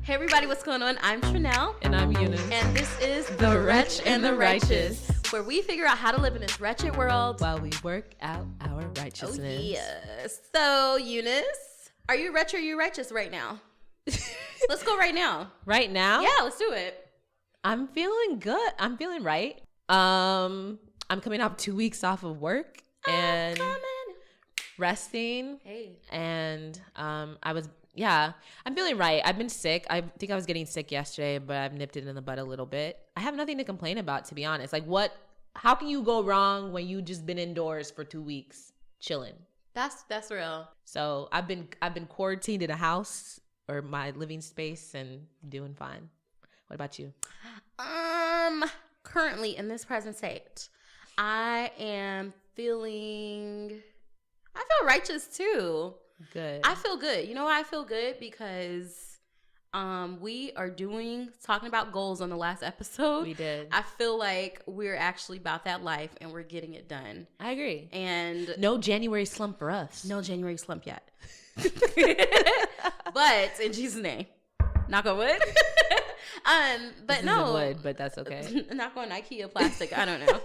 Hey everybody, what's going on? I'm Trenelle. And I'm Eunice. And this is The Wretch and the Righteous, where we figure out how to live in this wretched world while we work out our righteousness. Oh, yes. So, Eunice, are you wretch or are you righteous right now? Let's go right now. Right now? Yeah, let's do it. I'm feeling good. I'm feeling right. I'm coming off 2 weeks off of work and resting. Hey. And I'm feeling right. I've been sick. I think I was getting sick yesterday, but I've nipped it in the bud a little bit. I have nothing to complain about, to be honest. Like, how can you go wrong when you just been indoors for 2 weeks chilling? That's real. So I've been quarantined in a house or my living space and doing fine. What about you? Currently in this present state, I feel righteous too. Good. I feel good. You know why I feel good? Because we are talking about goals on the last episode. We did. I feel like we're actually about that life and we're getting it done. I agree. And no January slump for us. No January slump yet. But in Jesus' name, knock on wood. But no wood, but that's okay. Knock on IKEA plastic. I don't know.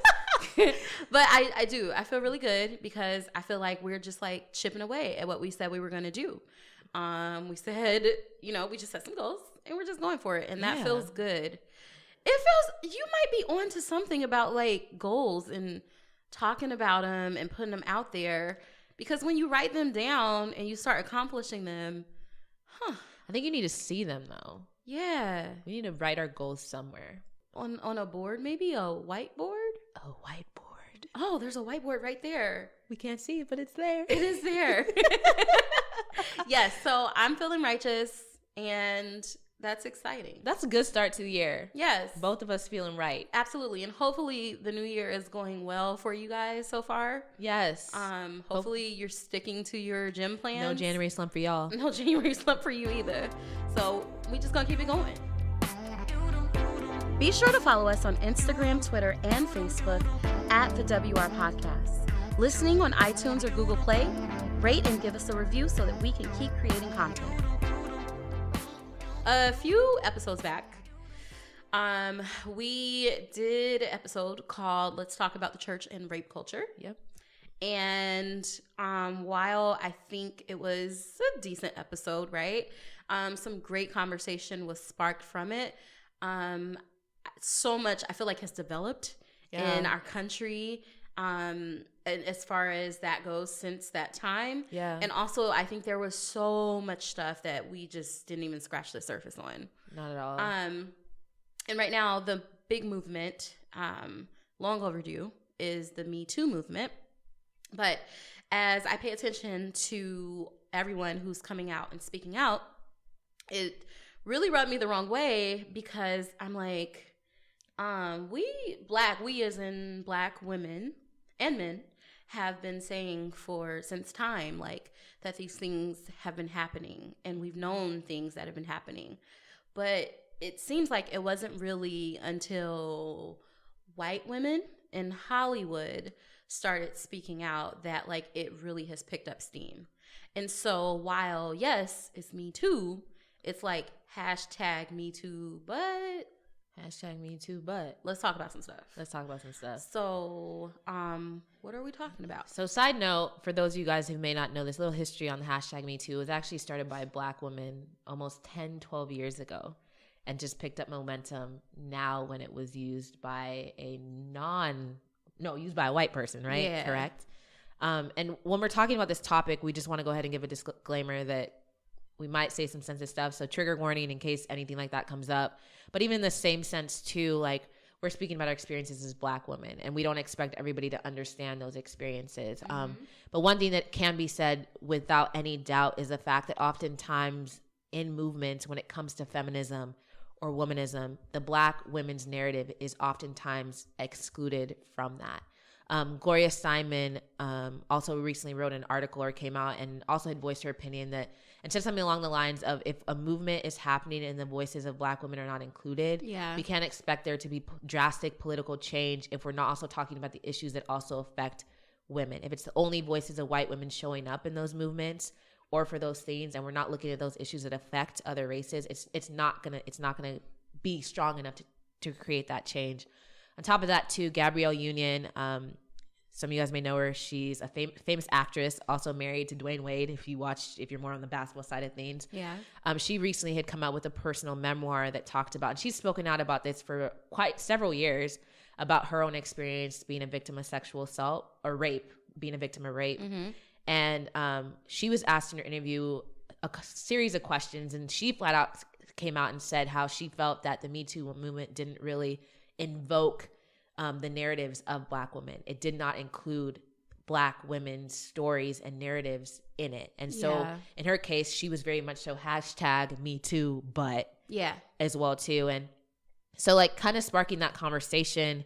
But I do. I feel really good because I feel like we're just like chipping away at what we said we were going to do. We said, we just set some goals and we're just going for it. And that feels good. You might be on to something about like goals and talking about them and putting them out there, because when you write them down and you start accomplishing them, I think you need to see them though. Yeah. We need to write our goals somewhere. On a board, maybe a whiteboard? A whiteboard. Oh, there's a whiteboard right there. We can't see it, but it's there. It is there. Yes, so I'm feeling righteous, and that's exciting. That's a good start to the year. Yes. Both of us feeling right. Absolutely. And hopefully the new year is going well for you guys so far. Yes. Hopefully you're sticking to your gym plans. No January slump for y'all. No January slump for you either. So we just gonna keep it going. Be sure to follow us on Instagram, Twitter, and Facebook at the WR Podcast. Listening on iTunes or Google Play, rate and give us a review so that we can keep creating content. A few episodes back, we did an episode called Let's Talk About the Church and Rape Culture. Yep. And while I think it was a decent episode, right? Some great conversation was sparked from it. So much I feel like has developed in our country, and as far as that goes since that time. Yeah. And also I think there was so much stuff that we just didn't even scratch the surface on. Not at all. And right now the big movement, long overdue, is the METOO movement. But as I pay attention to everyone who's coming out and speaking out, it really rubbed me the wrong way, because I'm like, we as in black women and men have been saying since time, like, that these things have been happening and we've known things that have been happening. But it seems like it wasn't really until white women in Hollywood started speaking out that like it really has picked up steam. And so while yes, it's Me Too, it's like hashtag Me Too, but hashtag Me Too, but let's talk about some stuff. So, what are we talking about? So side note, for those of you guys who may not know, this little history on the hashtag Me Too was actually started by black women almost 10, 12 years ago, and just picked up momentum now when it was used by used by a white person, right? Yeah. Correct. And when we're talking about this topic, we just want to go ahead and give a disclaimer that we might say some sensitive stuff. So trigger warning in case anything like that comes up. But even in the same sense too, like, we're speaking about our experiences as black women, and we don't expect everybody to understand those experiences. Mm-hmm. But one thing that can be said without any doubt is the fact that oftentimes in movements, when it comes to feminism or womanism, the black women's narrative is oftentimes excluded from that. Gloria Steinem also recently wrote an article or came out and also had voiced her opinion that, and said something along the lines of, if a movement is happening and the voices of black women are not included, we can't expect there to be drastic political change if we're not also talking about the issues that also affect women. If it's the only voices of white women showing up in those movements, or for those things, and we're not looking at those issues that affect other races, it's not gonna be strong enough to create that change. On top of that, too, Gabrielle Union, some of you guys may know her. She's a famous actress, also married to Dwayne Wade. If you're more on the basketball side of things, yeah. She recently had come out with a personal memoir that talked about, and she's spoken out about this for quite several years, about her own experience being a victim of sexual assault or rape, being a victim of rape. Mm-hmm. And she was asked in her interview a series of questions, and she flat out came out and said how she felt that the Me Too movement didn't really invoke the narratives of Black women. It did not include Black women's stories and narratives in it. And so in her case, she was very much so #MeTooBut as well too. And so like kind of sparking that conversation,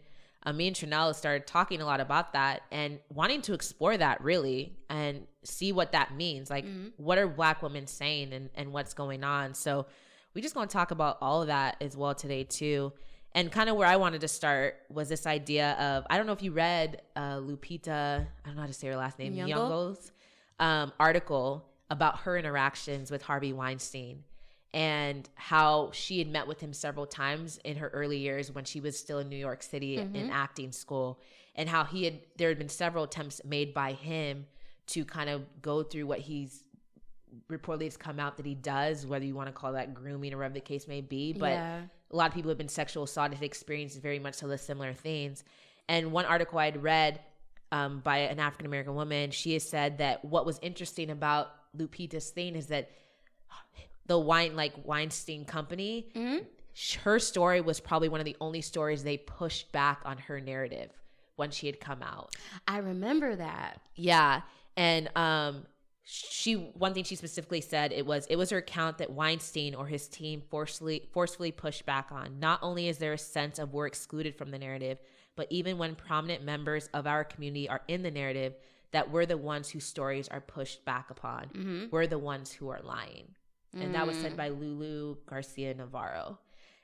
me and Trenelle started talking a lot about that and wanting to explore that really and see what that means. Like what are Black women saying and what's going on? So we just going to talk about all of that as well today too. And kind of where I wanted to start was this idea of, I don't know if you read Lupita, I don't know how to say her last name, Nyong'o's article about her interactions with Harvey Weinstein and how she had met with him several times in her early years when she was still in New York City in acting school, and how there had been several attempts made by him to kind of go through what he's reportedly has come out that he does, whether you want to call that grooming or whatever the case may be. But a lot of people have been sexual assaulted, experienced very much so the similar things. And one article I'd read by an African-American woman, she has said that what was interesting about Lupita's thing is that the Weinstein company, her story was probably one of the only stories they pushed back on her narrative when she had come out. I remember that. Yeah. And one thing she specifically said, it was her account that Weinstein or his team forcefully pushed back on. Not only is there a sense of we're excluded from the narrative, but even when prominent members of our community are in the narrative, that we're the ones whose stories are pushed back upon. We're the ones who are lying. And that was said by Lulu Garcia Navarro.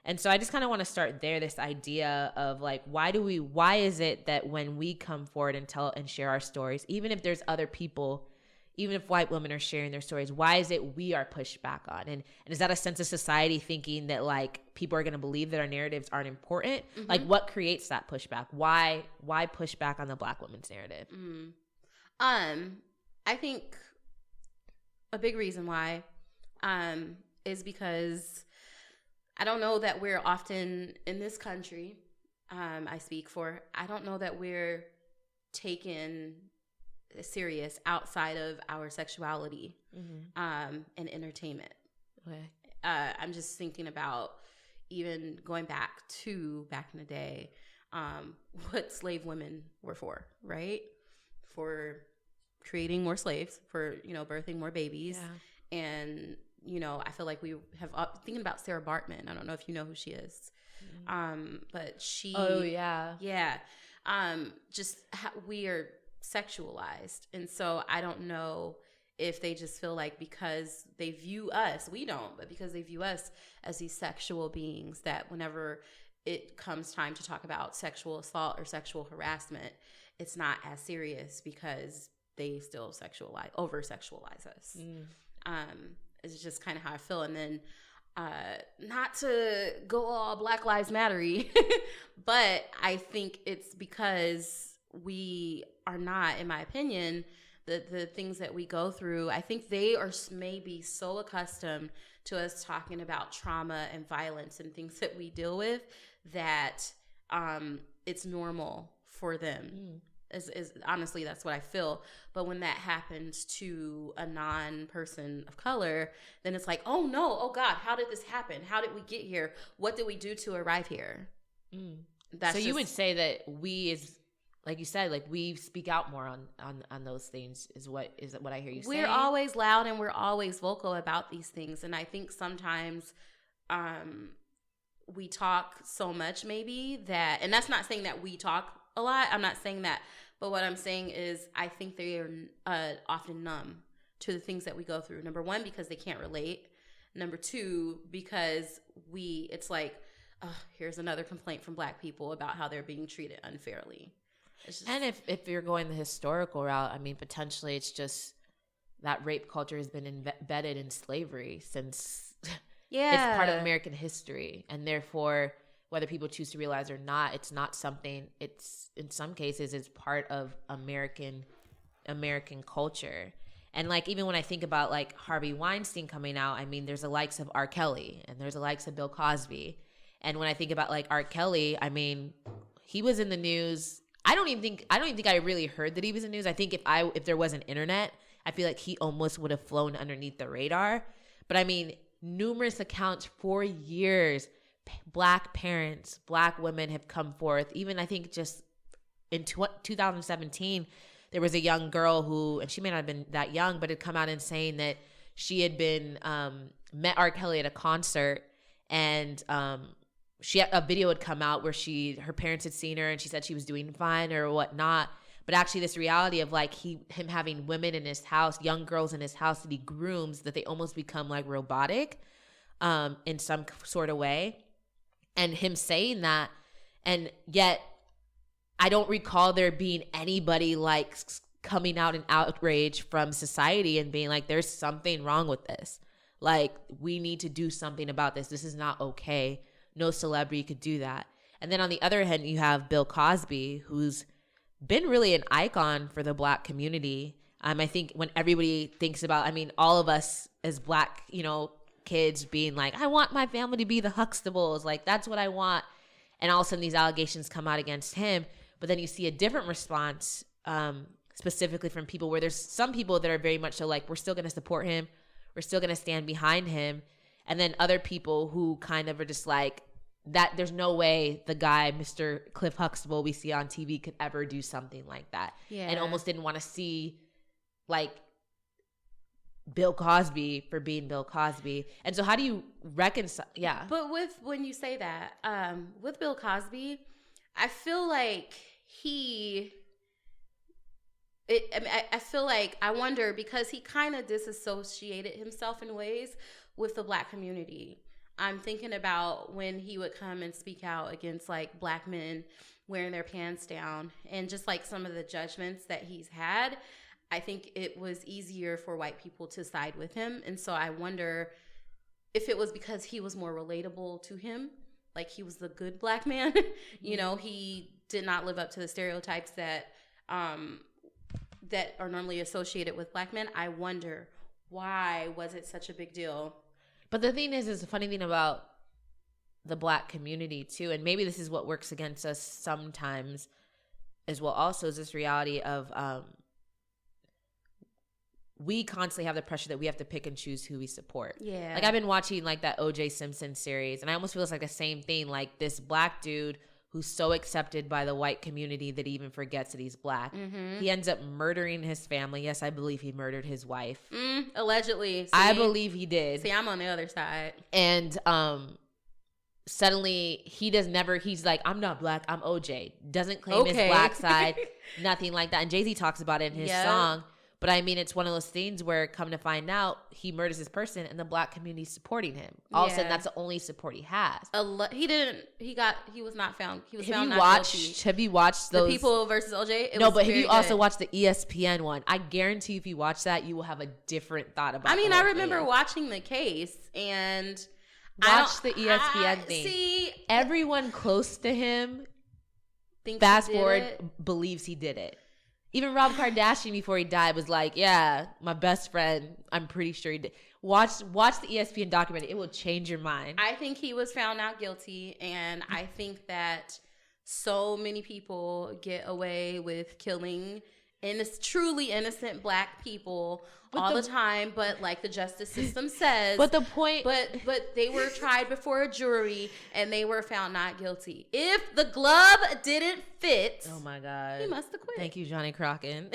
And so I just kind of want to start there, this idea of like, why is it that when we come forward and tell and share our stories, even if there's other people, even if white women are sharing their stories, why is it we are pushed back on? And is that a sense of society thinking that like people are going to believe that our narratives aren't important? Like what creates that pushback? Why push back on the Black women's narrative? I think a big reason why is because I don't know that we're often in this country, I speak for, I don't know that we're taken serious outside of our sexuality and entertainment. Okay. I'm just thinking about even going back in the day, what slave women were for, right? For creating more slaves, for, birthing more babies. Yeah. And, I feel like we have, thinking about Sarah Bartman. I don't know if you know who she is. But she. Oh, yeah. Yeah. We are sexualized. And so I don't know if they just feel like because they view us, we don't, but because they view us as these sexual beings, that whenever it comes time to talk about sexual assault or sexual harassment, it's not as serious because they still over sexualize us. It's just kind of how I feel. And then not to go all Black Lives Matter-y, but I think it's because we are not, in my opinion, the things that we go through, I think they are maybe so accustomed to us talking about trauma and violence and things that we deal with that it's normal for them. Is honestly, that's what I feel. But when that happens to a non-person of color, then it's like, oh no, oh God, how did this happen? How did we get here? What did we do to arrive here? So you would say that we, like you said, like we speak out more on those things is what I hear you saying? We're always loud and we're always vocal about these things. And I think sometimes we talk so much maybe that, and that's not saying that we talk a lot. I'm not saying that. But what I'm saying is I think they are often numb to the things that we go through. Number one, because they can't relate. Number two, because it's like, here's another complaint from Black people about how they're being treated unfairly. And if you're going the historical route, I mean, potentially it's just that rape culture has been embedded in slavery since Yeah. it's part of American history. And therefore, whether people choose to realize or not, it's not something, it's in some cases it's part of American culture. And like, even when I think about like Harvey Weinstein coming out, I mean, there's the likes of R. Kelly and there's the likes of Bill Cosby. And when I think about like R. Kelly, I mean, he was in the news. I don't even think I really heard that he was in the news. I think if there was an internet, I feel like he almost would have flown underneath the radar. But I mean, numerous accounts for years, Black parents, Black women have come forth. Even I think just in 2017, there was a young girl who, and she may not have been that young, but had come out and saying that she had been met R. Kelly at a concert, and she had, a video had come out where her parents had seen her, and she said she was doing fine or whatnot. But actually, this reality of like him having women in his house, young girls in his house that he grooms, that they almost become like robotic in some sort of way, and him saying that, and yet I don't recall there being anybody like coming out in outrage from society and being like, there's something wrong with this. Like, we need to do something about this. This is not okay. No celebrity could do that. And then on the other hand, you have Bill Cosby, who's been really an icon for the Black community. I think when everybody thinks about, I mean, all of us as Black, kids being like, I want my family to be the Huxtables. Like, that's what I want. And all of a sudden these allegations come out against him. But then you see a different response, specifically from people where there's some people that are very much so like, we're still going to support him. We're still going to stand behind him. And then other people who kind of are just like, that there's no way the guy, Mr. Cliff Huxtable we see on TV could ever do something like that. Yeah. And almost didn't want to see like Bill Cosby for being Bill Cosby. And so how do you reconcile? Yeah. But when you say that, with Bill Cosby, I feel like I wonder, because he kind of disassociated himself in ways with the Black community. I'm thinking about when he would come and speak out against like Black men wearing their pants down, and just like some of the judgments that he's had. I think it was easier for white people to side with him. And so I wonder if it was because he was more relatable to him. Like, he was the good Black man. He did not live up to the stereotypes that that are normally associated with Black men. I wonder, why was it such a big deal? But the thing is the funny thing about the Black community too, and maybe this is what works against us sometimes as well also, is this reality of we constantly have the pressure that we have to pick and choose who we support. Yeah. Like, I've been watching like that O.J. Simpson series, and I almost feel it's like the same thing. Like, this Black dude who's so accepted by the white community that he even forgets that he's Black. Mm-hmm. He ends up murdering his family. Yes, I believe he murdered his wife. Allegedly. See, I believe he did. See, I'm on the other side. And suddenly he's like, I'm not Black, I'm OJ. Doesn't claim his Black side, nothing like that. And Jay-Z talks about it in his song. But I mean, it's one of those things where, come to find out, he murders this person and the Black community supporting him. All of a sudden, that's the only support he has. He was not found. He was found not guilty. Have you watched those? The People versus OJ? No, but have you also watched the ESPN one? I guarantee if you watch that, you will have a different thought about it. I mean, I remember watching the case, and watch the ESPN thing. See, everyone close to him, fast forward, believes he did it. Even Rob Kardashian, before he died, was like, yeah, my best friend, I'm pretty sure he did. Watch the ESPN documentary. It will change your mind. I think he was found not guilty, and I think that so many people get away with killing truly innocent Black people all the time, but like the justice system says. But the point, but they were tried before a jury and they were found not guilty. If the glove didn't fit, oh my God, he must have quit. Thank you, Johnny Crockett.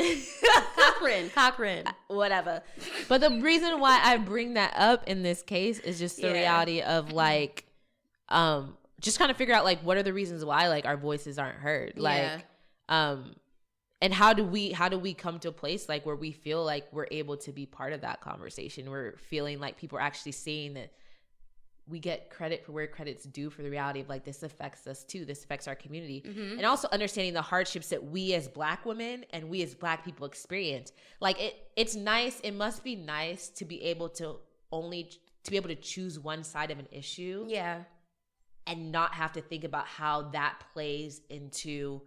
Cochran, whatever. But the reason why I bring that up in this case is just the reality of like, just kind of figure out like, what are the reasons why like our voices aren't heard, like, and how do we come to a place like where we feel like we're able to be part of that conversation? We're feeling like people are actually seeing that we get credit for where credit's due for the reality of like, this affects us too. This affects our community. And also understanding the hardships that we as Black women and we as Black people experience. Like it's nice. It must be nice to be able to choose one side of an issue. Yeah. And not have to think about how that plays into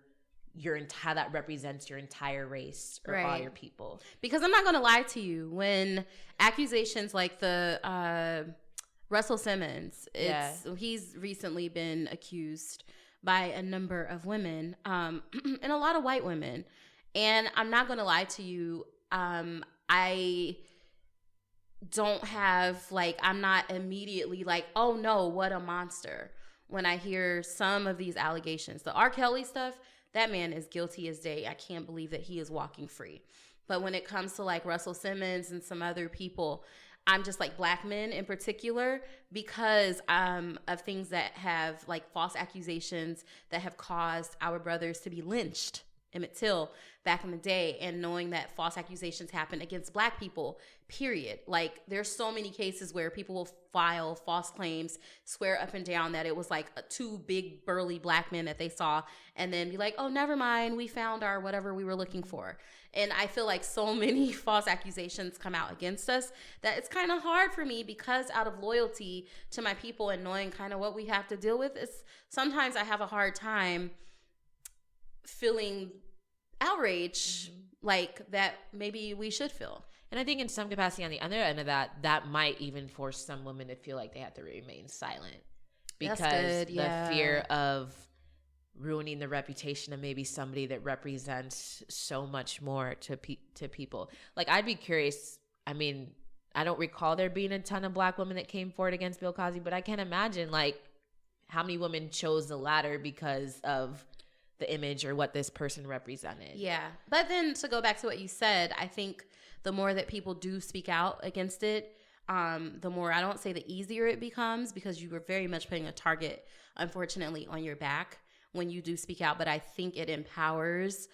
how that represents your entire race or all your people. Because I'm not going to lie to you, when accusations like the Russell Simmons, he's recently been accused by a number of women, and a lot of white women. And I'm not going to lie to you, I don't have I'm not immediately like, oh no, what a monster, when I hear some of these allegations. The R. Kelly stuff, that man is guilty as day. I can't believe that he is walking free. But when it comes to like Russell Simmons and some other people, I'm just like Black men in particular, because of things that have like false accusations that have caused our brothers to be lynched, Emmett Till, back in the day, and knowing that false accusations happen against Black people, period. Like, there's so many cases where people will file false claims, swear up and down that it was like two big burly Black men that they saw, and then be like, oh, never mind, we found our whatever we were looking for. And I feel like so many false accusations come out against us that it's kind of hard for me, because out of loyalty to my people and knowing kind of what we have to deal with, sometimes I have a hard time feeling outrage like that maybe we should feel. And I think in some capacity on the other end of that might even force some women to feel like they have to remain silent, because the fear of ruining the reputation of maybe somebody that represents so much more to people. Like, I'd be curious. I mean, I don't recall there being a ton of Black women that came forward against Bill Cosby, but I can't imagine like how many women chose the latter because of the image or what this person represented. Yeah. But then to go back to what you said, I think the more that people do speak out against it, the more, I don't say the easier it becomes, because you are very much putting a target, unfortunately, on your back when you do speak out. But I think it empowers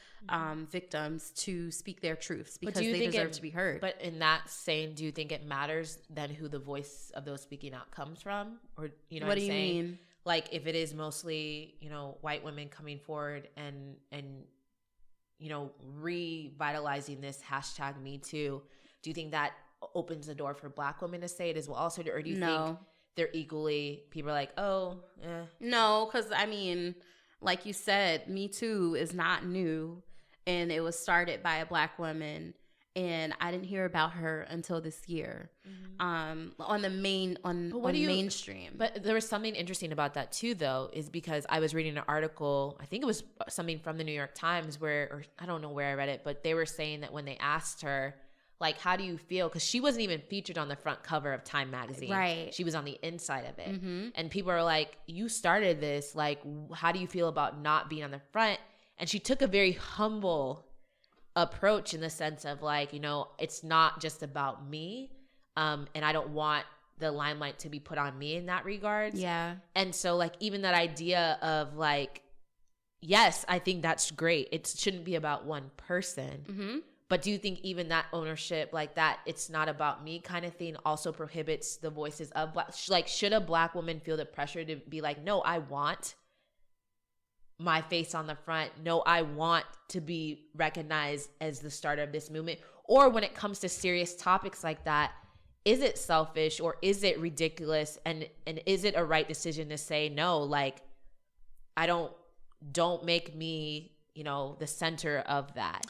victims to speak their truths, because they deserve to be heard. But in that saying, do you think it matters then who the voice of those speaking out comes from? Or, you know what I'm saying? What do you mean? Like, if it is mostly, white women coming forward and revitalizing this hashtag #MeToo, do you think that opens the door for Black women to say it as well also? Or do you think they're equally, people are like, oh, No, because, I mean, like you said, Me Too is not new, and it was started by a Black woman, and I didn't hear about her until this year, on the mainstream. But there was something interesting about that too, though, is because I was reading an article, I think it was something from the New York Times or I don't know where I read it, but they were saying that when they asked her, like, how do you feel? Because she wasn't even featured on the front cover of Time magazine. Right. She was on the inside of it. And people are like, you started this. Like, how do you feel about not being on the front? And she took a very humble approach in the sense of like, it's not just about me. And I don't want the limelight to be put on me in that regard. Yeah. And so like, even that idea of like, yes, I think that's great. It shouldn't be about one person. But do you think even that ownership, like that, it's not about me kind of thing, also prohibits the voices of Black? Like, should a Black woman feel the pressure to be like, no, I want my face on the front. No, I want to be recognized as the starter of this movement? Or when it comes to serious topics like that, is it selfish or is it ridiculous? And is it a right decision to say, no, like, don't make me, the center of that?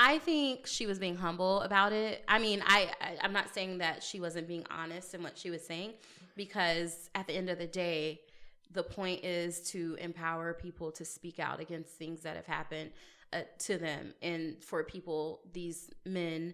I think she was being humble about it. I mean, I'm not saying that she wasn't being honest in what she was saying, because at the end of the day, the point is to empower people to speak out against things that have happened to them, and for these men,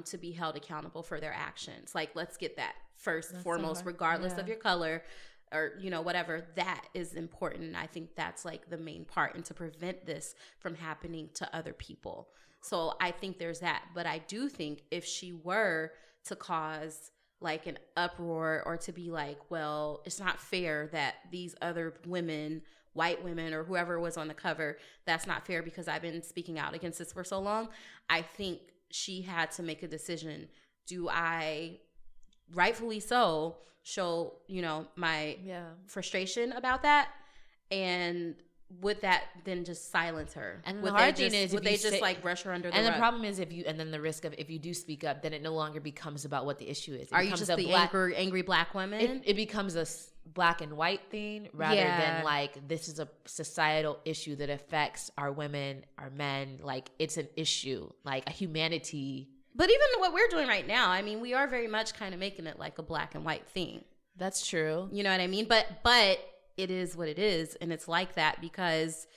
to be held accountable for their actions. Like, let's get that first and foremost, regardless of your color or, whatever. That is important. I think that's like the main part, and to prevent this from happening to other people. So I think there's that. But I do think if she were to cause like an uproar, or to be like, well, it's not fair that these other women, white women or whoever was on the cover, that's not fair because I've been speaking out against this for so long, I think she had to make a decision. Do I rightfully so, show, my frustration about that. And would that then just silence her? And would the hard thing is, would they just like brush her under the rug? And the problem is, and then the risk of if you do speak up, then it no longer becomes about what the issue is. Are you just the angry black women? It becomes a black and white thing rather than like, this is a societal issue that affects our women, our men. Like, it's an issue, like a humanity. But even what we're doing right now, I mean, we are very much kind of making it like a black and white thing. That's true. You know what I mean? But it is what it is, and it's like that because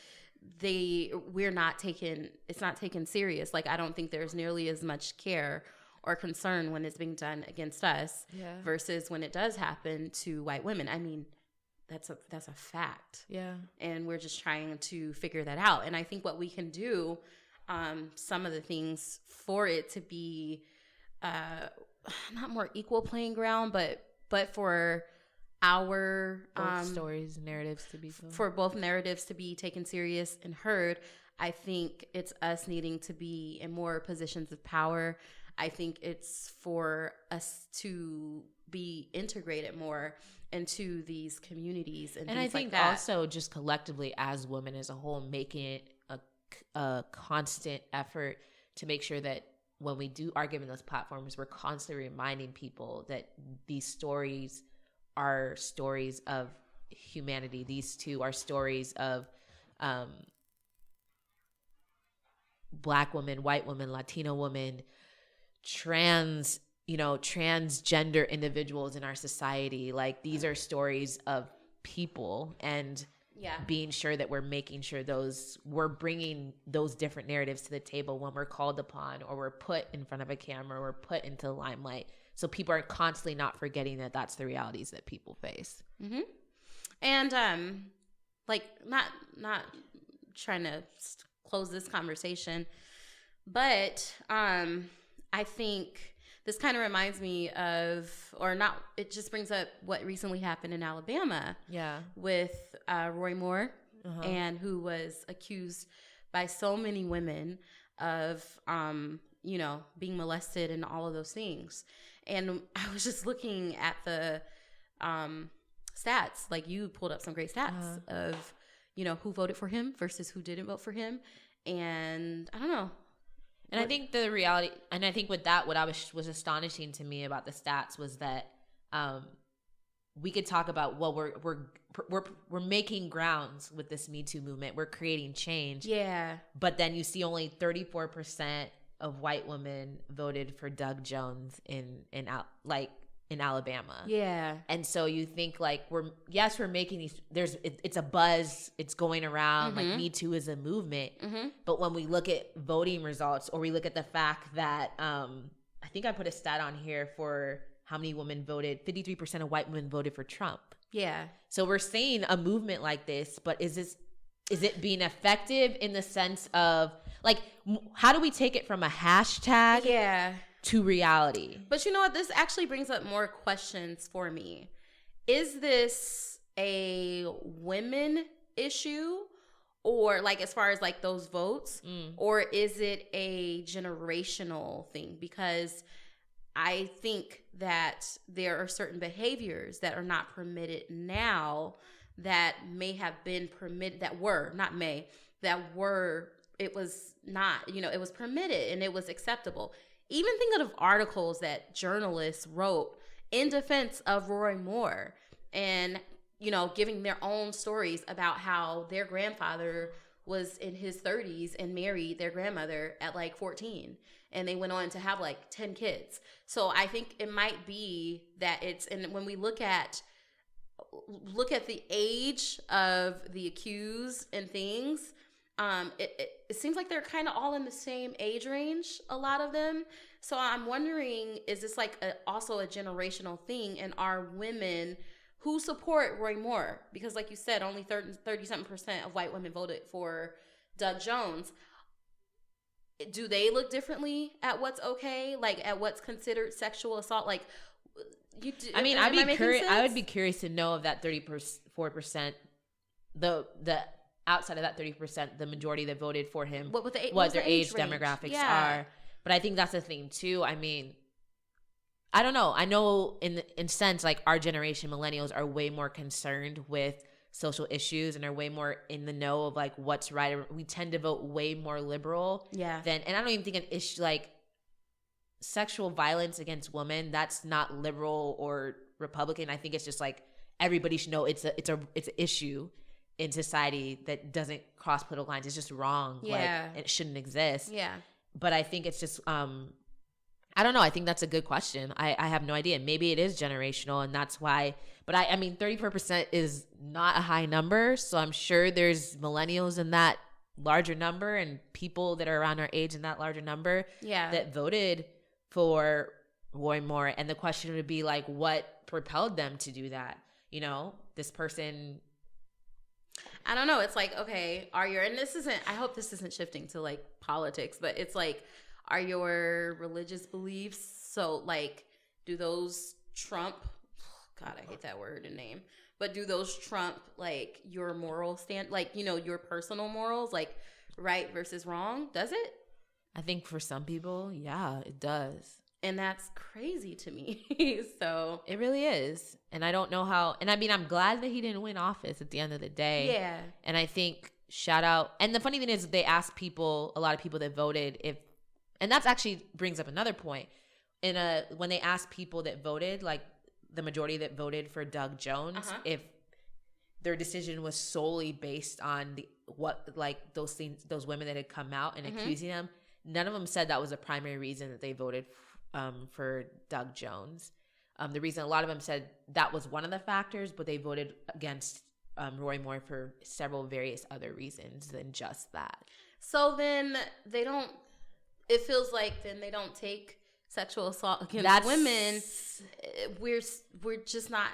it's not taken serious. Like, I don't think there's nearly as much care or concern when it's being done against us versus when it does happen to white women. I mean, that's a fact. Yeah. And we're just trying to figure that out. And I think what we can do, some of the things for it to be not more equal playing ground, but for our stories, narratives to be told. For both narratives to be taken serious and heard, I think it's us needing to be in more positions of power. I think it's for us to be integrated more into these communities and things I think like that. Also just collectively as women as a whole, making it a constant effort to make sure that when we are given those platforms, we're constantly reminding people that these stories are stories of humanity. These two are stories of Black women, white women, Latino women, transgender individuals in our society. Like, these are stories of people, and being sure that we're making sure we're bringing those different narratives to the table when we're called upon or we're put in front of a camera or we're put into the limelight. So people are constantly not forgetting that that's the realities that people face. Mm-hmm. And like, not trying to close this conversation, but I think this kind of reminds me of, it just brings up what recently happened in Alabama. Yeah. With Roy Moore, and who was accused by so many women of, being molested and all of those things. And I was just looking at the stats, like you pulled up some great stats of, who voted for him versus who didn't vote for him. And I don't know. And I think the reality, and I think with that, what was astonishing to me about the stats was that we could talk about, well, we're making grounds with this Me Too movement. We're creating change. Yeah. But then you see only 34% of white women voted for Doug Jones in Alabama. Yeah. And so you think like we're making these, it's a buzz, it's going around, like Me Too is a movement. Mm-hmm. But when we look at voting results, or we look at the fact that I think I put a stat on here for how many women voted, 53% of white women voted for Trump. Yeah. So we're seeing a movement like this, but is it being effective in the sense of, like, how do we take it from a hashtag to reality? But you know what? This actually brings up more questions for me. Is this a women issue, or like as far as like those votes, or is it a generational thing? Because I think that there are certain behaviors that are not permitted now that may have been permitted, it was not, it was permitted and it was acceptable. Even thinking of articles that journalists wrote in defense of Roy Moore and, giving their own stories about how their grandfather was in his 30s and married their grandmother at like 14. And they went on to have like 10 kids. So I think it might be that and when we look at the age of the accused and things, it seems like they're kind of all in the same age range, a lot of them. So I'm wondering, is this like also a generational thing? And are women who support Roy Moore, because like you said, only 30-something% of white women voted for Doug Jones, do they look differently at what's okay, like at what's considered sexual assault? Like, I would be curious to know of that 34%, the outside of that 30%, the majority that voted for him, what their age demographics are. But I think that's the thing too. I mean, I don't know. I know in sense, like our generation, millennials are way more concerned with social issues and are way more in the know of like what's right. We tend to vote way more liberal. Yeah. And I don't even think an issue like sexual violence against women, that's not liberal or Republican. I think it's just like everybody should know it's an issue in society that doesn't cross political lines. It's just wrong. Yeah. Like it shouldn't exist. Yeah. But I think it's just I don't know. I think that's a good question. I have no idea. Maybe it is generational and that's why. But I mean, 34% is not a high number. So I'm sure there's millennials in that larger number and people that are around our age in that larger number that voted for Roy Moore. And the question would be like, what propelled them to do that? You know, this person. I don't know. It's like, okay, and this isn't, I hope this isn't shifting to like politics, but it's like, are your religious beliefs, so like, do those trump, God, I hate that word and name, but do those trump like your moral stand, like, you know, your personal morals, like right versus wrong? Does it? I think for some people, yeah, it does. And that's crazy to me. So it really is. And I don't know how, and I mean, I'm glad that he didn't win office at the end of the day. Yeah. And I think shout out, and the funny thing is they asked a lot of people that voted and that's actually brings up another point. When they asked people that voted, like the majority that voted for Doug Jones, if their decision was solely based on those women that had come out and accusing them, none of them said that was a primary reason that they voted for Doug Jones. The reason a lot of them said that was one of the factors, but they voted against Roy Moore for several various other reasons than just that. So then it feels like then they don't take sexual assault against women. We're just not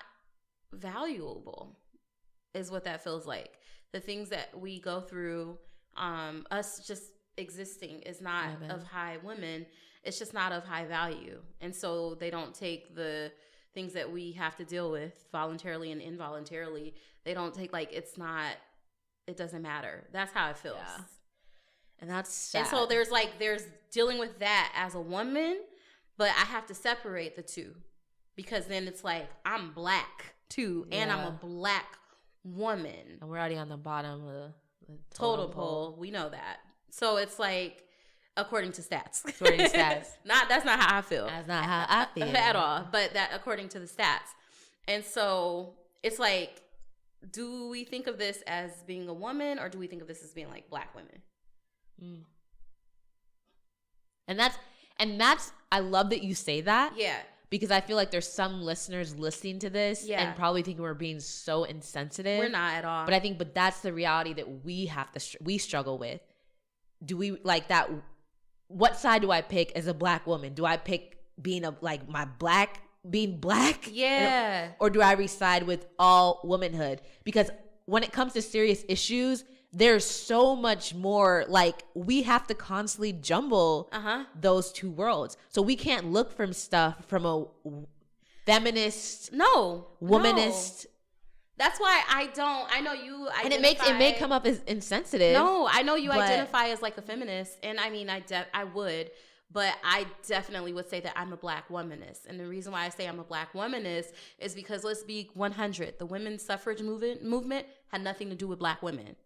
valuable, is what that feels like. The things that we go through, us just existing is not of high women. It's just not of high value. And so they don't take the things that we have to deal with voluntarily and involuntarily. They don't take it doesn't matter. That's how it feels. Yeah. And that's sad. And so there's dealing with that as a woman, but I have to separate the two because then it's like I'm black too, and I'm a black woman. And we're already on the bottom of the totem pole. We know that. So it's like according to stats. That's not how I feel. That's not how I feel at all. But that according to the stats. And so it's like, do we think of this as being a woman, or do we think of this as being like black women? And that's I love that you say that. Yeah. Because I feel like there's some listeners listening to this and probably thinking we're being so insensitive. We're not at all. But that's the reality that we struggle with. Do we like that? What side do I pick as a black woman? Do I pick being being black? Yeah. Or do I reside with all womanhood? Because when it comes to serious issues, there's so much more, like we have to constantly jumble those two worlds. So we can't look from stuff from a feminist, womanist. That's why I know you identify. And it may come up as insensitive. No, I know you identify as like a feminist. And I mean, I would, but I definitely would say that I'm a black womanist. And the reason why I say I'm a black womanist is because let's be 100. The women's suffrage movement had nothing to do with black women.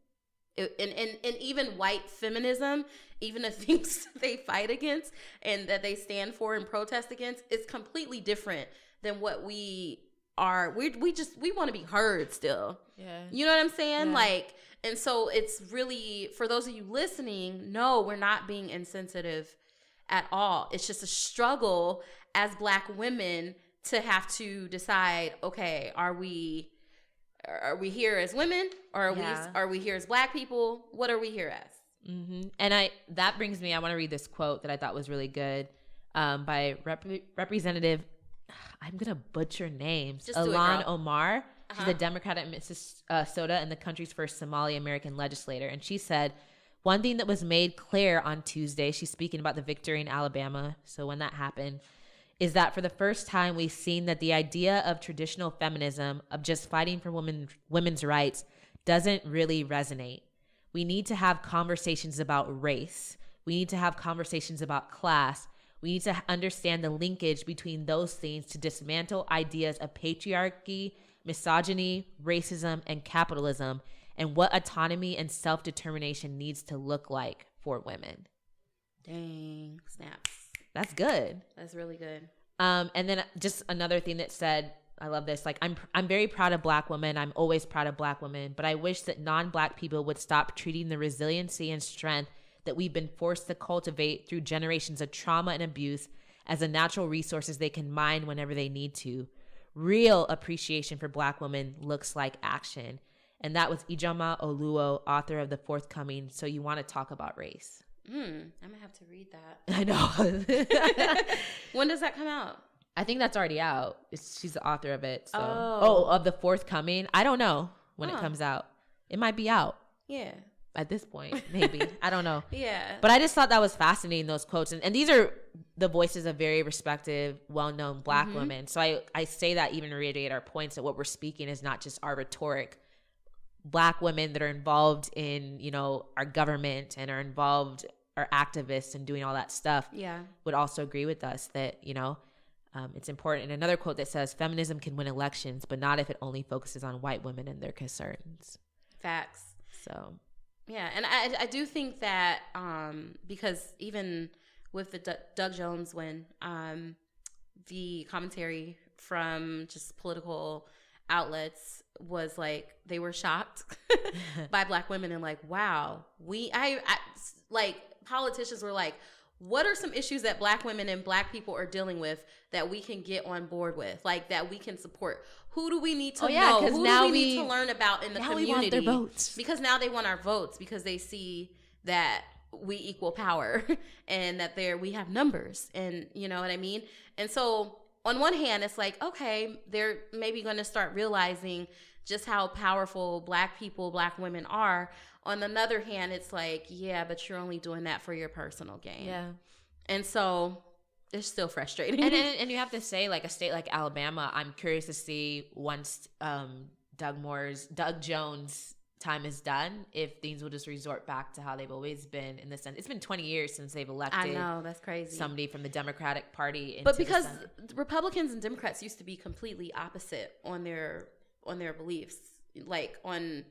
And even white feminism, even the things they fight against and that they stand for and protest against, is completely different than what we are. We want to be heard still. Yeah. You know what I'm saying? Yeah. And so it's really, for those of you listening, no, we're not being insensitive at all. It's just a struggle as black women to have to decide, okay, are we here as women, or are we here as black people? What are we here as? Mm-hmm. And that brings me, I want to read this quote that I thought was really good by Representative, I'm going to butcher names, Ilan Omar. She's a Democrat at Minnesota and the country's first Somali American legislator. And she said, one thing that was made clear on Tuesday, she's speaking about the victory in Alabama, so when that happened, is that for the first time we've seen that the idea of traditional feminism, of just fighting for women's rights, doesn't really resonate. We need to have conversations about race. We need to have conversations about class. We need to understand the linkage between those things to dismantle ideas of patriarchy, misogyny, racism, and capitalism, and what autonomy and self-determination needs to look like for women. Dang, snaps. That's good. That's really good. And then just another thing that said, I love this. Like, I'm very proud of Black women. I'm always proud of Black women, but I wish that non-Black people would stop treating the resiliency and strength that we've been forced to cultivate through generations of trauma and abuse as a natural resources they can mine whenever they need to. Real appreciation for Black women looks like action. And that was Ijeoma Oluo, author of the forthcoming So You Want to Talk About Race. I'm gonna have to read that. I know. When does that come out? I think that's already out. She's the author of it. So. Of the forthcoming. I don't know when it comes out. It might be out. Yeah. At this point, maybe. I don't know. Yeah. But I just thought that was fascinating, those quotes. And these are the voices of very respected, well-known Black women. So I say that even to reiterate our points that what we're speaking is not just our rhetoric. Black women that are involved in, our government and are activists and doing all that stuff would also agree with us that, it's important. And another quote that says, feminism can win elections, but not if it only focuses on white women and their concerns. Facts. So, yeah. And I do think that because even with the Doug Jones win, the commentary from just political outlets was like, they were shocked by Black women and like, wow, like politicians were like, what are some issues that Black women and Black people are dealing with that we can get on board with, like that we can support? Who do we need to know? Who do we need to learn about in the community? We want their votes. Because now they want our votes because they see that we equal power and that we have numbers, and you know what I mean? And so on one hand, it's like, okay, they're maybe going to start realizing just how powerful Black people, Black women are. On the other hand, it's like, yeah, but you're only doing that for your personal gain. Yeah. And so it's still frustrating. And you have to say, like a state like Alabama, I'm curious to see once Doug Jones' time is done, if things will just resort back to how they've always been in the Senate. It's been 20 years since they've elected. I know, that's crazy. Somebody from the Democratic Party. But because Republicans and Democrats used to be completely opposite on their beliefs, like on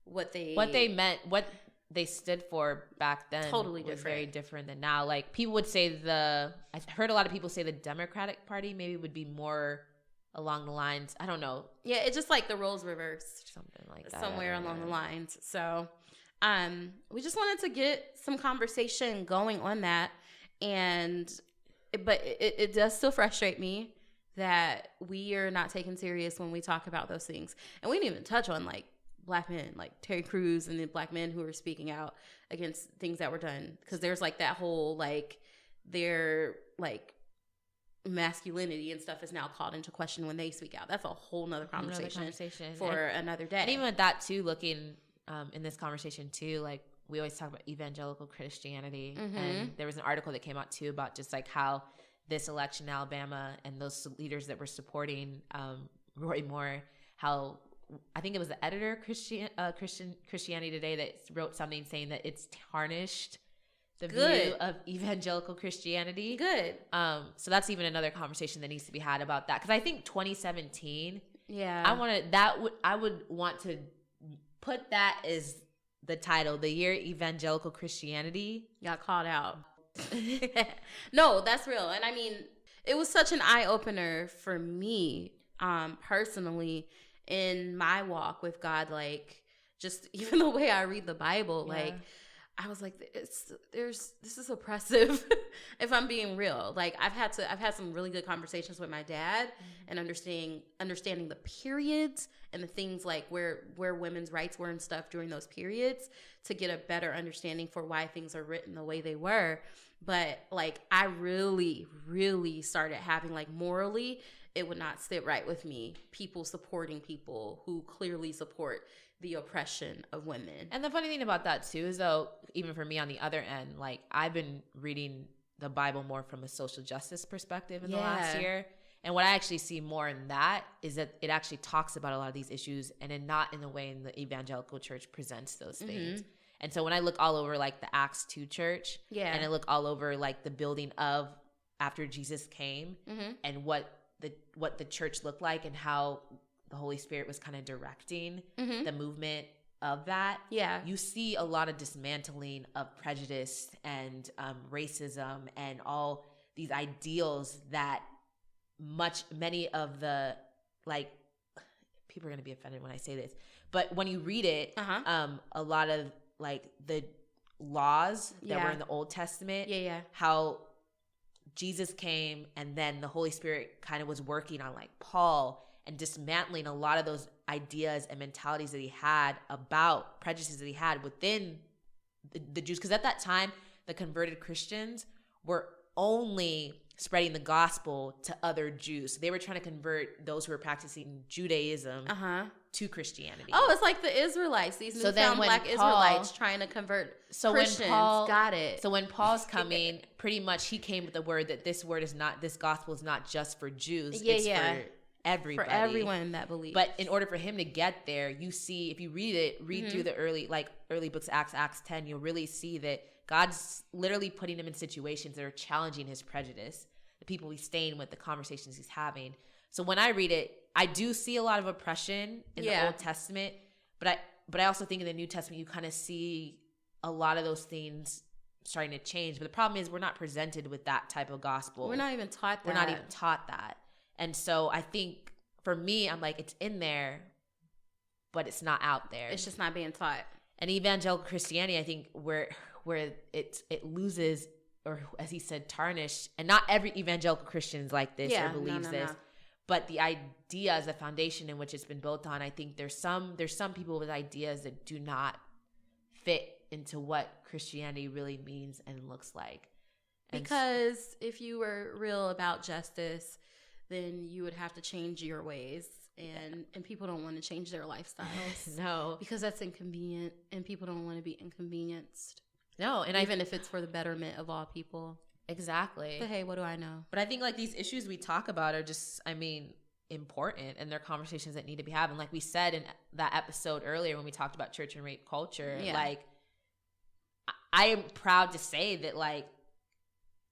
what they meant, what they stood for back then. Totally was different. Very different than now. Like people would say I heard a lot of people say the Democratic Party maybe would be more along the lines, I don't know. Yeah, it's just like the roles reversed. Something like that. Somewhere along the lines. So we just wanted to get some conversation going on that. But it does still frustrate me that we are not taken serious when we talk about those things. And we didn't even touch on like Black men, like Terry Crews and the Black men who are speaking out against things that were done. Because there's like that whole like their like masculinity and stuff is now called into question when they speak out. That's a whole nother conversation for another day. And even with that too, looking in this conversation too, like we always talk about evangelical Christianity. And there was an article that came out too about just like how this election in Alabama and those leaders that were supporting Roy Moore, how I think it was the editor Christianity Today that wrote something saying that it's tarnished the view of evangelical Christianity. Good. So that's even another conversation that needs to be had about that. Because I think 2017. Yeah. I would want to put that as the title, the year evangelical Christianity got called out. No, that's real. And I mean, it was such an eye opener for me, personally, in my walk with God. Like, just even the way I read the Bible, like, I was like, this is oppressive. If I'm being real, like I've had some really good conversations with my dad and understanding the periods and the things like where women's rights were and stuff during those periods to get a better understanding for why things are written the way they were. But like I really, really started having like morally, it would not sit right with me, people supporting people who clearly support the oppression of women. And the funny thing about that too is though, even for me on the other end, like I've been reading the Bible more from a social justice perspective in the last year. And what I actually see more in that is that it actually talks about a lot of these issues and not in the way in the evangelical church presents those things. And so when I look all over like the Acts 2 church and I look all over like the building of after Jesus came Mm-hmm. and what the church looked like and how the Holy Spirit was kind of directing Mm-hmm. the movement of that. Yeah. You see a lot of dismantling of prejudice and racism and all these ideals that many of the, like, people are going to be offended when I say this, but when you read it, a lot of like the laws that were in the Old Testament, how Jesus came and then the Holy Spirit kind of was working on like Paul and dismantling a lot of those ideas and mentalities that he had about prejudices that he had within the Jews. Because at that time, the converted Christians were only spreading the gospel to other Jews. So they were trying to convert those who were practicing Judaism to Christianity. Oh, it's like the Israelites, these newfound Black Israelites trying to convert Christians. Got it. So when Paul's coming, pretty much he came with the word that this gospel is not just for Jews. It's for everybody. For everyone that believes. But in order for him to get there, you see, if you read through the early books, Acts 10, you'll really see that God's literally putting him in situations that are challenging his prejudice, the people he's staying with, the conversations he's having. So when I read it, I do see a lot of oppression in the Old Testament, but I also think in the New Testament, you kind of see a lot of those things starting to change. But the problem is we're not presented with that type of gospel. We're not even taught that. We're not even taught that. And so I think for me, I'm like, it's in there, but it's not out there. It's just not being taught. And evangelical Christianity, I think where it loses, or as he said, tarnished, and not every evangelical Christian is like this or believes this, but the ideas, the foundation in which it's been built on, I think there's some people with ideas that do not fit into what Christianity really means and looks like. Because if you were real about justice, then you would have to change your ways. And people don't want to change their lifestyles. No. Because that's inconvenient, and people don't want to be inconvenienced. No. And even if it's for the betterment of all people. Exactly. But hey, what do I know? But I think like these issues we talk about are just, important, and they're conversations that need to be having. Like we said in that episode earlier when we talked about church and rape culture, like I am proud to say that, like,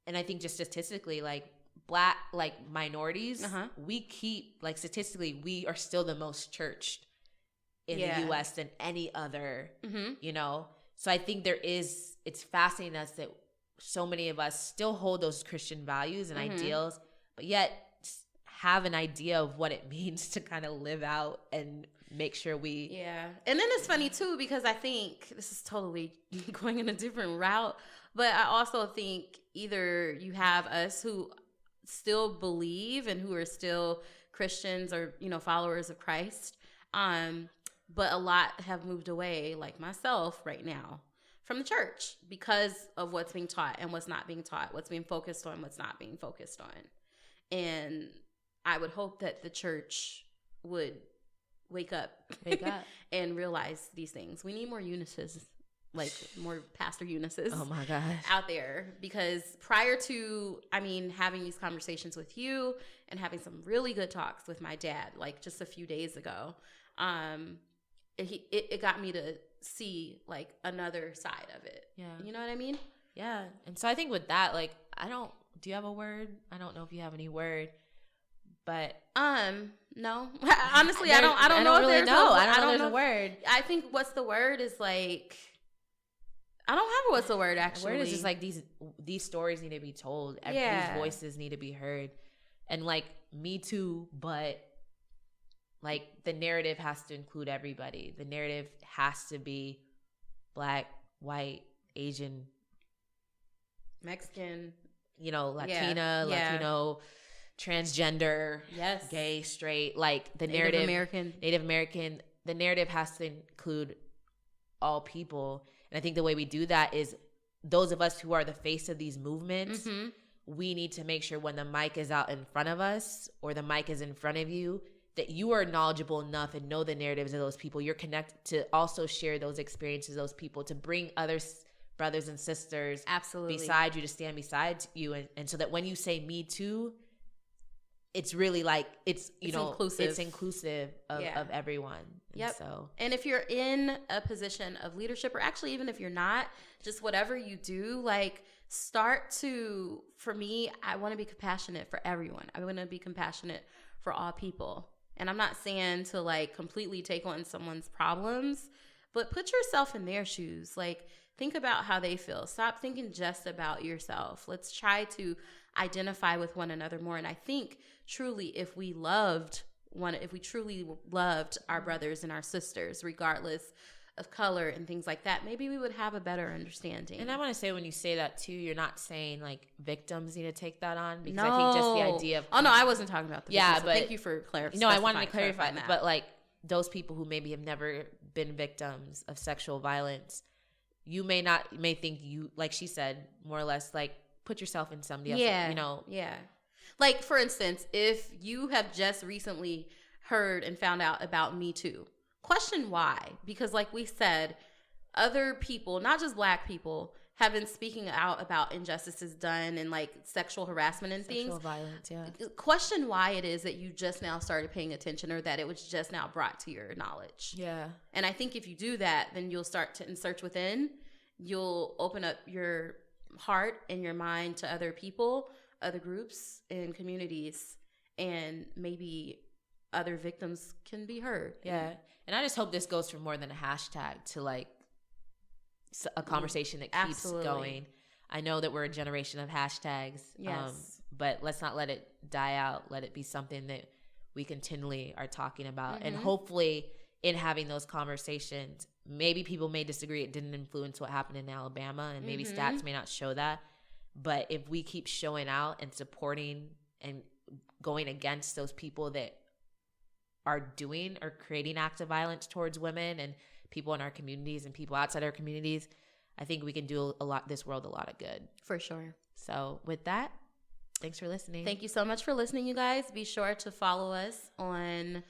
and I think just statistically, like, Black, like, minorities, we keep, like, statistically, we are still the most churched in the U.S. than any other, you know? So I think it's fascinating us that so many of us still hold those Christian values and ideals, but yet have an idea of what it means to kind of live out and make sure we... Yeah. And then it's funny, too, because I think this is totally going in a different route, but I also think either you have us who still believe and who are still Christians or, you know, followers of Christ, but a lot have moved away, like myself right now, from the church because of what's being taught and what's not being taught, what's being focused on, what's not being focused on. And I would hope that the church would wake up and realize these things. We need more Eunices, like more Pastor Eunices. Oh my gosh. Out there, because prior to, having these conversations with you and having some really good talks with my dad, like just a few days ago, it got me to see like another side of it. Yeah. You know what I mean? Yeah. And so I think with that, like, do you have a word? I don't know if you have any word, but no. Honestly, I don't know if there's a word. I think what's the word is like, I don't have a what's the word actually. The word is just like these stories need to be told. These voices need to be heard. And like Me Too, but like the narrative has to include everybody. The narrative has to be Black, white, Asian, Mexican, Latina, Latino, transgender, gay, straight, like the narrative, Native American, the narrative has to include all people. And I think the way we do that is those of us who are the face of these movements, we need to make sure when the mic is out in front of us or the mic is in front of you, that you are knowledgeable enough and know the narratives of those people. You're connected to also share those experiences, those people, to bring other brothers and sisters beside you, to stand beside you. And so that when you say Me Too, it's really like, it's inclusive. It's inclusive of everyone. Yep. And if you're in a position of leadership, or actually even if you're not, just whatever you do, like for me, I want to be compassionate for everyone. I want to be compassionate for all people. And I'm not saying to like completely take on someone's problems, but put yourself in their shoes. Like, think about how they feel. Stop thinking just about yourself. Let's try to identify with one another more. And I think truly, if we truly loved our brothers and our sisters, regardless of color and things like that, maybe we would have a better understanding. And I want to say, when you say that too, you're not saying like victims need to take that on, because I think just the idea of I wasn't talking about the victims, but thank you for clarifying. No, I wanted to clarify that. But like those people who maybe have never been victims of sexual violence, you may think you, like she said, more or less like put yourself in somebody else. Yeah. Like, for instance, if you have just recently heard and found out about Me Too, question why. Because like we said, other people, not just Black people, have been speaking out about injustices done and like sexual harassment and sexual things. Violence, yeah. Question why it is that you just now started paying attention, or that it was just now brought to your knowledge. Yeah. And I think if you do that, then you'll start to search within. You'll open up your heart and your mind to other people, other groups and communities, and maybe other victims can be heard. Yeah. And I just hope this goes for more than a hashtag to like a conversation that keeps going. I know that we're a generation of hashtags, but let's not let it die out. Let it be something that we continually are talking about. And hopefully in having those conversations, maybe people may disagree. It didn't influence what happened in Alabama, and maybe stats may not show that. But if we keep showing out and supporting and going against those people that are doing or creating acts of violence towards women and people in our communities and people outside our communities, I think we can do this world a lot of good. For sure. So with that, thanks for listening. Thank you so much for listening, you guys. Be sure to follow us on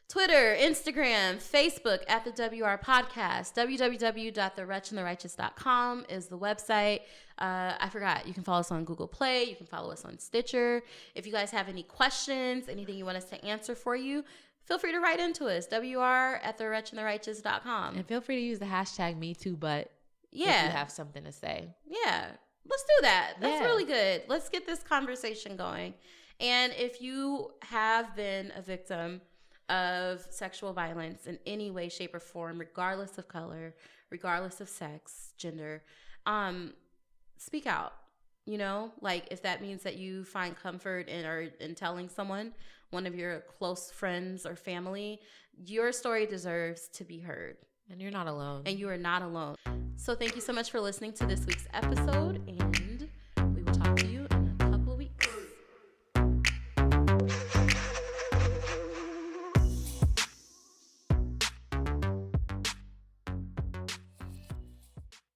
Twitter, Instagram, Facebook at the WR Podcast. www.thewretchandtherighteous.com is the website. I forgot. You can follow us on Google Play. You can follow us on Stitcher. If you guys have any questions, anything you want us to answer for you, feel free to write into us. WR@thewretchandtherighteous.com. And feel free to use the hashtag #METOOBUT if you have something to say. Yeah. Let's do that. That's really good. Let's get this conversation going. And if you have been a victim of sexual violence in any way, shape, or form, regardless of color, regardless of sex, gender, speak out. You know, like if that means that you find comfort in telling someone, one of your close friends or family, your story deserves to be heard. And you're not alone. And you are not alone. So thank you so much for listening to this week's episode, and